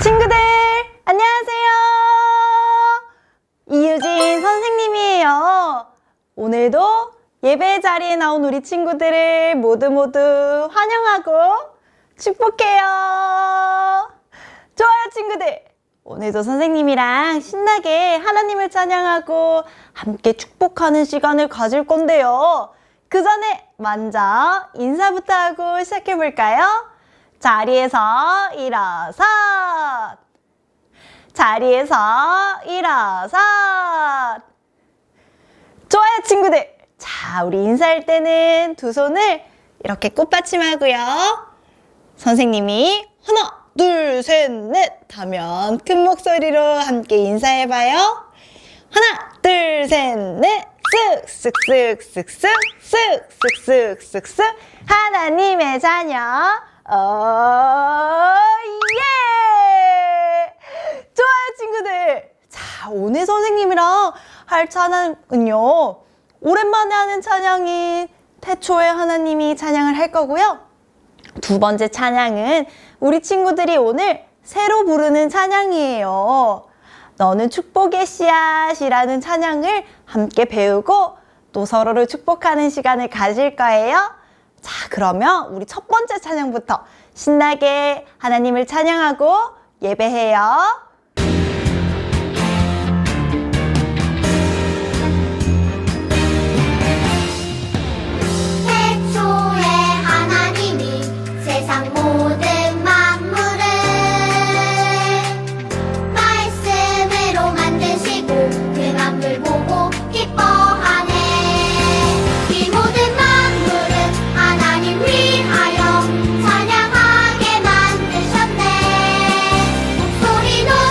친구들, 안녕하세요. 이유진 선생님이에요. 오늘도 예배 자리에 나온 우리 친구들을 모두 환영하고 축복해요. 좋아요, 친구들. 오늘도 선생님이랑 신나게 하나님을 찬양하고 함께 축복하는 시간을 가질 건데요. 그 전에 먼저 인사부터 하고 시작해 볼까요? 자리에서 일어서, 자리에서 일어서. 좋아요, 친구들. 자, 우리 인사할 때는 두 손을 이렇게 꽃받침하고요. 선생님이 하나, 둘, 셋, 넷 하면 큰 목소리로 함께 인사해봐요. 하나, 둘, 셋, 넷. 쓱쓱쓱쓱쓱쓱쓱쓱쓱쓱 하나님의 자녀. 예! 좋아요, 친구들. 자, 오늘 선생님이랑 할 찬양은요, 오랜만에 하는 찬양인 태초에 하나님이 찬양을 할 거고요. 두 번째 찬양은 우리 친구들이 오늘 새로 부르는 찬양이에요. 너는 축복의 씨앗이라는 찬양을 함께 배우고 또 서로를 축복하는 시간을 가질 거예요. 자, 그러면 우리 첫 번째 찬양부터 신나게 하나님을 찬양하고 예배해요. 태초에 하나님이 세상 모든 만물을 말씀으로 만드시고 그 만물 보고 기뻐하네. 이 모든 만물은 하나님 위하여 찬양하게 만드셨네. 목소리 높이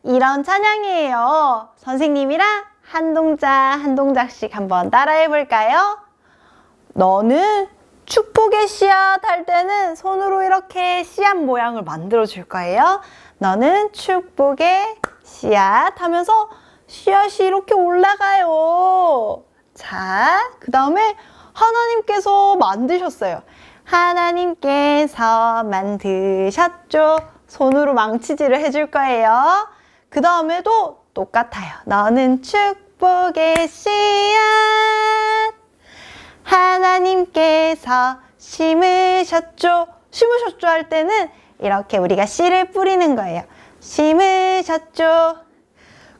이런 찬양이에요. 선생님이랑 한 동작 한 동작씩 한번 따라해 볼까요? 너는 축복의 씨앗 할 때는 손으로 이렇게 씨앗 모양을 만들어 줄 거예요. 너는 축복의 씨앗 하면서 씨앗이 이렇게 올라가요. 자, 그 다음에 하나님께서 만드셨어요. 하나님께서 만드셨죠. 손으로 망치질을 해줄 거예요. 그 다음에도 똑같아요. 너는 축복의 씨앗 하나님께서 심으셨죠. 심으셨죠 할 때는 이렇게 우리가 씨를 뿌리는 거예요. 심으셨죠.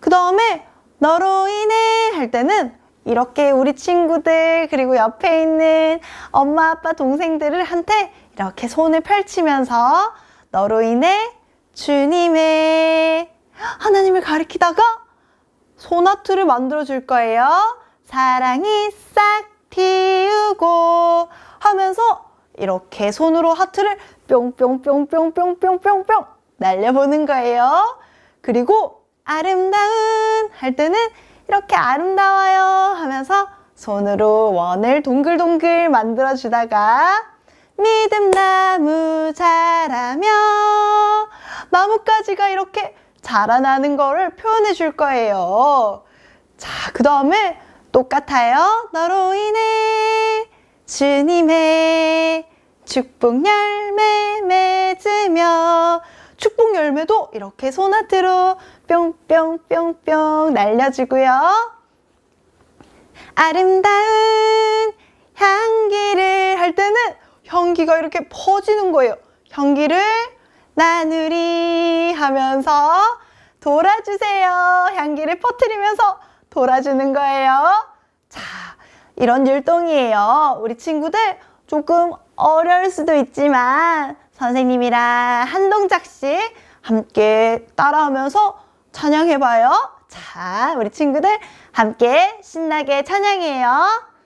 그 다음에 너로 인해 할 때는 이렇게 우리 친구들 그리고 옆에 있는 엄마 아빠 동생들을 한테 이렇게 손을 펼치면서 너로 인해 주님의 하나님을 가리키다가 소나트를 만들어 줄 거예요. 사랑이 싹 틔우고 하면서 이렇게 손으로 하트를 뿅뿅뿅뿅뿅뿅뿅뿅 날려보는 거예요. 그리고 아름다운 할 때는 이렇게 아름다워요 하면서 손으로 원을 동글동글 만들어 주다가 믿음나무 자라며 나뭇가지가 이렇게 자라나는 거를 표현해 줄 거예요. 자, 그 다음에 똑같아요. 너로 인해 주님의 축복 열매 맺으며 축복 열매도 이렇게 소나트로 뿅뿅뿅뿅 날려주고요. 아름다운 향기를 할 때는 향기가 이렇게 퍼지는 거예요. 향기를 나누리 하면서 돌아주세요. 향기를 퍼뜨리면서 돌아주는 거예요. 자, 이런 율동이에요. 우리 친구들 조금 어려울 수도 있지만 선생님이랑 한 동작씩 함께 따라하면서 찬양해봐요. 자, 우리 친구들 함께 신나게 찬양해요.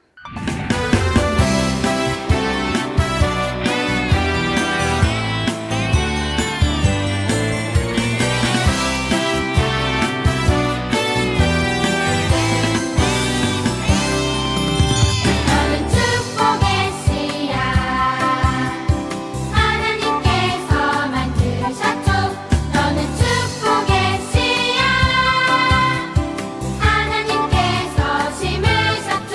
너는 축복의 씨앗 하나님께서 만드셨죠. 너는 축복의 씨앗 하나님께서 심으셨죠.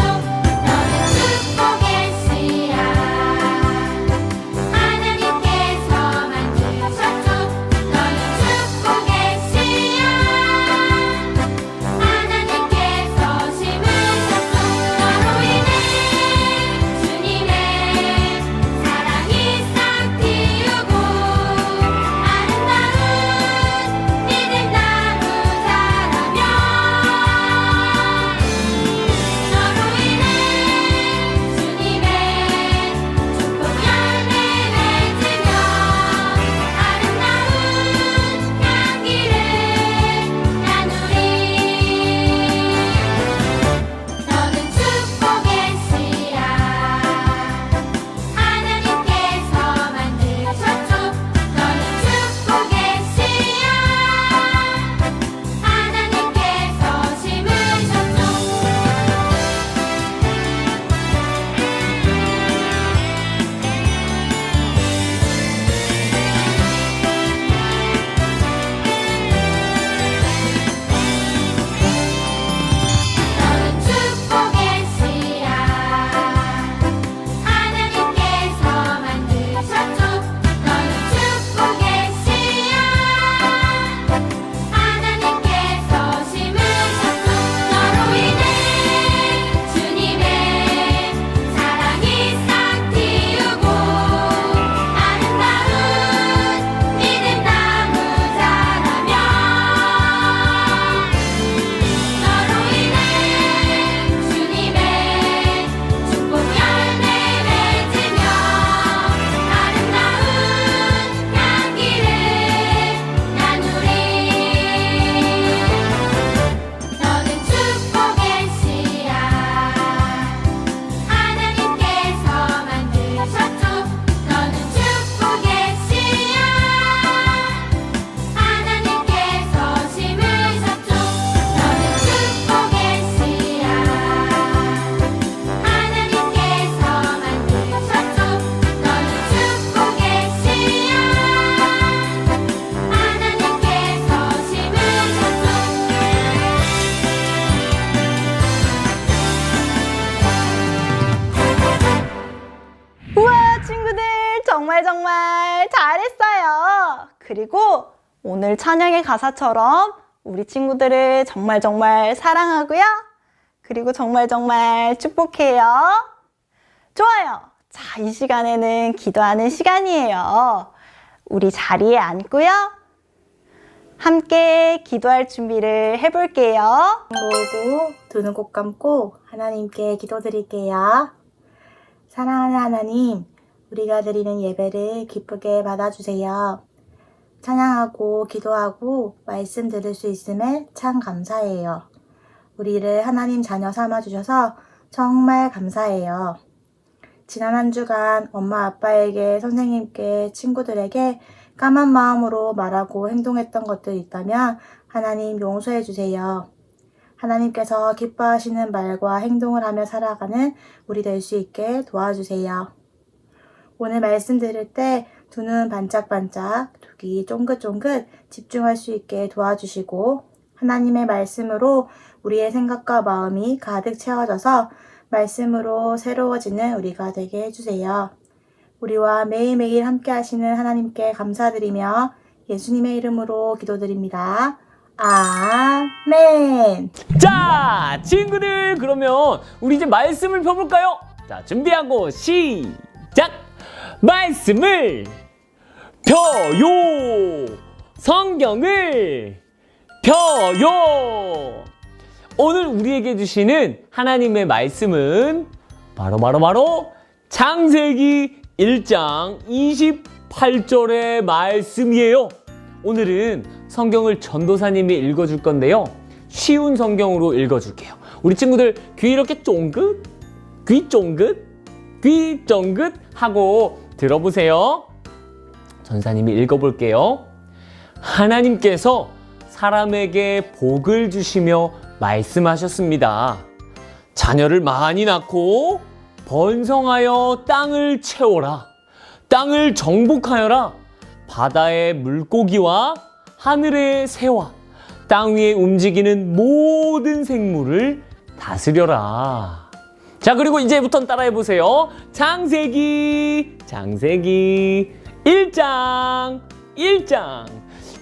그리고 오늘 찬양의 가사처럼 우리 친구들을 정말 정말 사랑하고요. 그리고 정말 정말 축복해요. 좋아요. 자, 이 시간에는 기도하는 시간이에요. 우리 자리에 앉고요. 함께 기도할 준비를 해볼게요. 모으고 두 눈 꼭 감고 하나님께 기도드릴게요. 사랑하는 하나님, 우리가 드리는 예배를 기쁘게 받아주세요. 찬양하고 기도하고 말씀 들을 수 있음에 참 감사해요. 우리를 하나님 자녀 삼아주셔서 정말 감사해요. 지난 한 주간 엄마 아빠에게, 선생님께, 친구들에게 까만 마음으로 말하고 행동했던 것들 있다면 하나님 용서해 주세요. 하나님께서 기뻐하시는 말과 행동을 하며 살아가는 우리 될 수 있게 도와주세요. 오늘 말씀 들을 때 두 눈 반짝반짝, 두 귀 쫑긋쫑긋 집중할 수 있게 도와주시고 하나님의 말씀으로 우리의 생각과 마음이 가득 채워져서 말씀으로 새로워지는 우리가 되게 해주세요. 우리와 매일매일 함께 하시는 하나님께 감사드리며 예수님의 이름으로 기도드립니다. 아멘. 자, 친구들, 그러면 우리 이제 말씀을 펴볼까요? 자, 준비하고 시작! 말씀을 펴요! 성경을 펴요! 오늘 우리에게 주시는 하나님의 말씀은 바로 창세기 1장 28절의 말씀이에요. 오늘은 성경을 전도사님이 읽어줄 건데요. 쉬운 성경으로 읽어줄게요. 우리 친구들 귀 이렇게 쫑긋, 귀 쫑긋, 귀 쫑긋 하고 들어보세요. 전사님이 읽어볼게요. 하나님께서 사람에게 복을 주시며 말씀하셨습니다. 자녀를 많이 낳고 번성하여 땅을 채워라. 땅을 정복하여라. 바다의 물고기와 하늘의 새와 땅 위에 움직이는 모든 생물을 다스려라. 자, 그리고 이제부터 따라해보세요. 창세기 1장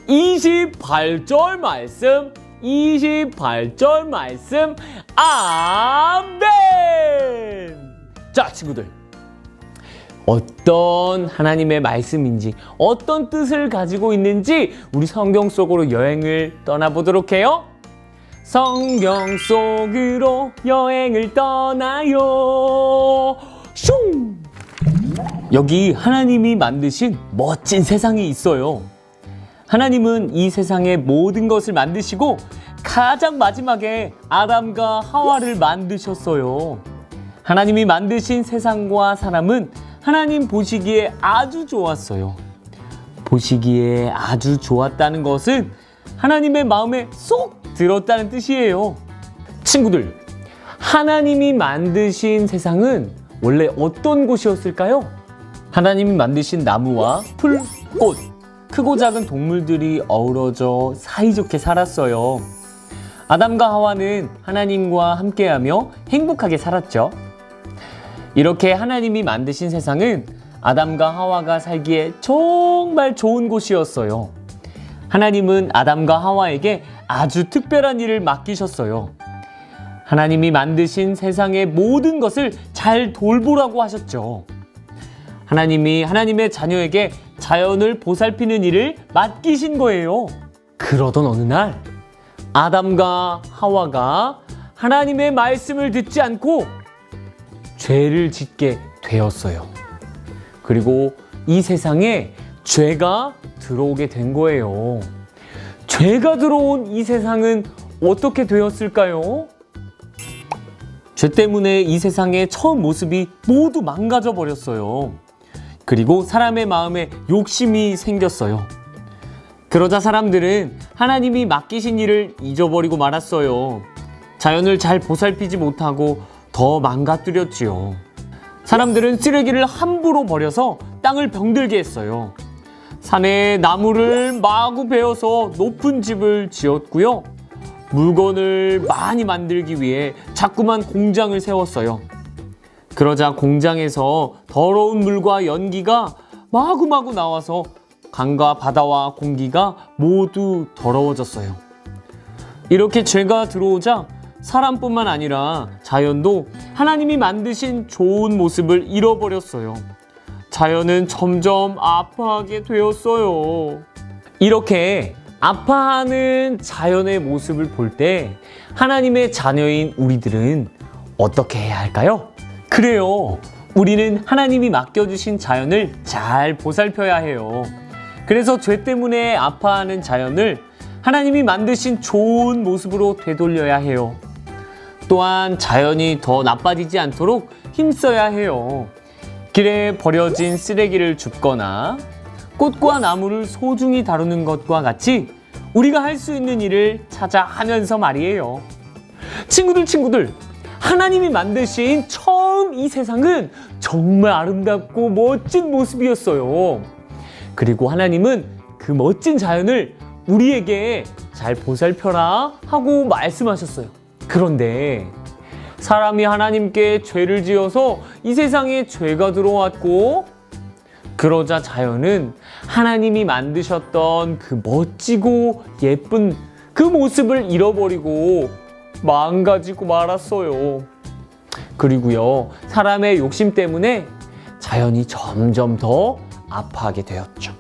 28절 말씀, 28절 말씀. 아멘. 자, 친구들, 어떤 하나님의 말씀인지, 어떤 뜻을 가지고 있는지 우리 성경 속으로 여행을 떠나보도록 해요. 성경 속으로 여행을 떠나요. 슝! 여기 하나님이 만드신 멋진 세상이 있어요. 하나님은 이 세상의 모든 것을 만드시고 가장 마지막에 아담과 하와를 만드셨어요. 하나님이 만드신 세상과 사람은 하나님 보시기에 아주 좋았어요. 보시기에 아주 좋았다는 것은 하나님의 마음에 쏙 들었다는 뜻이에요. 친구들, 하나님이 만드신 세상은 원래 어떤 곳이었을까요? 하나님이 만드신 나무와 풀, 꽃, 크고 작은 동물들이 어우러져 사이좋게 살았어요. 아담과 하와는 하나님과 함께하며 행복하게 살았죠. 이렇게 하나님이 만드신 세상은 아담과 하와가 살기에 정말 좋은 곳이었어요. 하나님은 아담과 하와에게 아주 특별한 일을 맡기셨어요. 하나님이 만드신 세상의 모든 것을 잘 돌보라고 하셨죠. 하나님이 하나님의 자녀에게 자연을 보살피는 일을 맡기신 거예요. 그러던 어느 날 아담과 하와가 하나님의 말씀을 듣지 않고 죄를 짓게 되었어요. 그리고 이 세상에 죄가 들어오게 된 거예요. 죄가 들어온 이 세상은 어떻게 되었을까요? 죄 때문에 이 세상의 처음 모습이 모두 망가져 버렸어요. 그리고 사람의 마음에 욕심이 생겼어요. 그러자 사람들은 하나님이 맡기신 일을 잊어버리고 말았어요. 자연을 잘 보살피지 못하고 더 망가뜨렸지요. 사람들은 쓰레기를 함부로 버려서 땅을 병들게 했어요. 산에 나무를 마구 베어서 높은 집을 지었고요. 물건을 많이 만들기 위해 자꾸만 공장을 세웠어요. 그러자 공장에서 더러운 물과 연기가 마구마구 나와서 강과 바다와 공기가 모두 더러워졌어요. 이렇게 죄가 들어오자 사람뿐만 아니라 자연도 하나님이 만드신 좋은 모습을 잃어버렸어요. 자연은 점점 아파하게 되었어요. 이렇게 아파하는 자연의 모습을 볼 때 하나님의 자녀인 우리들은 어떻게 해야 할까요? 그래요. 우리는 하나님이 맡겨주신 자연을 잘 보살펴야 해요. 그래서 죄 때문에 아파하는 자연을 하나님이 만드신 좋은 모습으로 되돌려야 해요. 또한 자연이 더 나빠지지 않도록 힘써야 해요. 길에 버려진 쓰레기를 줍거나 꽃과 나무를 소중히 다루는 것과 같이 우리가 할 수 있는 일을 찾아 하면서 말이에요. 친구들, 하나님이 만드신 처음 이 세상은 정말 아름답고 멋진 모습이었어요. 그리고 하나님은 그 멋진 자연을 우리에게 잘 보살펴라 하고 말씀하셨어요. 그런데 사람이 하나님께 죄를 지어서 이 세상에 죄가 들어왔고, 그러자 자연은 하나님이 만드셨던 그 멋지고 예쁜 그 모습을 잃어버리고 망가지고 말았어요. 그리고요, 사람의 욕심 때문에 자연이 점점 더 아파하게 되었죠.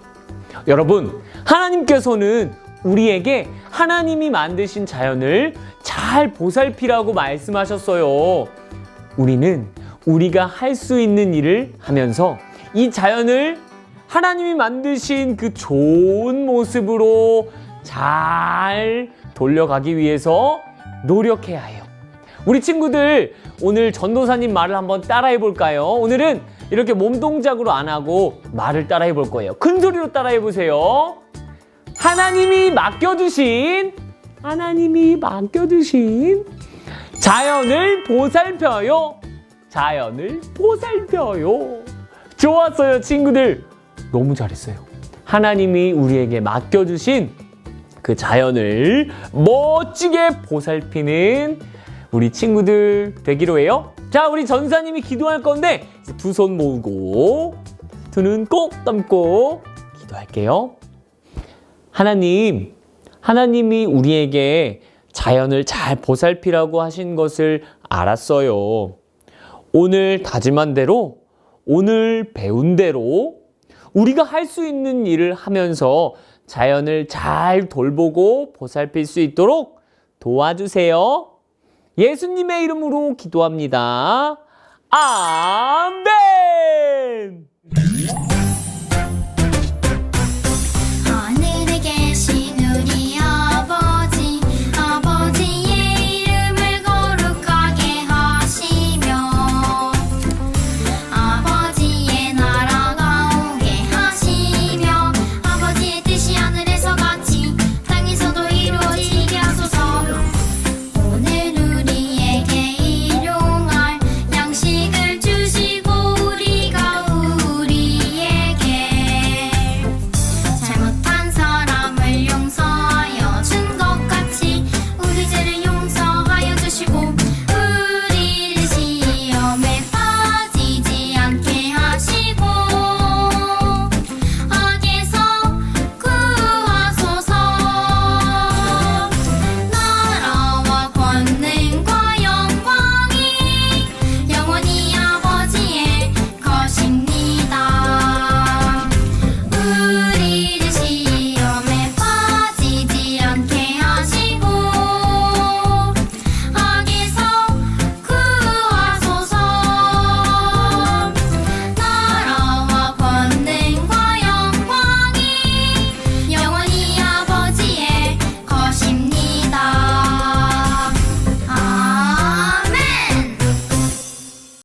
여러분, 하나님께서는 우리에게 하나님이 만드신 자연을 잘 보살피라고 말씀하셨어요. 우리는 우리가 할 수 있는 일을 하면서 이 자연을 하나님이 만드신 그 좋은 모습으로 잘 돌려가기 위해서 노력해야 해요. 우리 친구들, 오늘 전도사님 말을 한번 따라해 볼까요? 오늘은 이렇게 몸 동작으로 안 하고 말을 따라해 볼 거예요. 큰 소리로 따라해 보세요. 하나님이 맡겨주신 자연을 보살펴요. 자연을 보살펴요. 좋았어요, 친구들. 너무 잘했어요. 하나님이 우리에게 맡겨주신 그 자연을 멋지게 보살피는 우리 친구들 되기로 해요. 자, 우리 전사님이 기도할 건데 두 손 모으고 두 눈 꼭 감고 기도할게요. 하나님이 우리에게 자연을 잘 보살피라고 하신 것을 알았어요. 오늘 다짐한 대로, 오늘 배운 대로 우리가 할 수 있는 일을 하면서 자연을 잘 돌보고 보살필 수 있도록 도와주세요. 예수님의 이름으로 기도합니다. 아멘!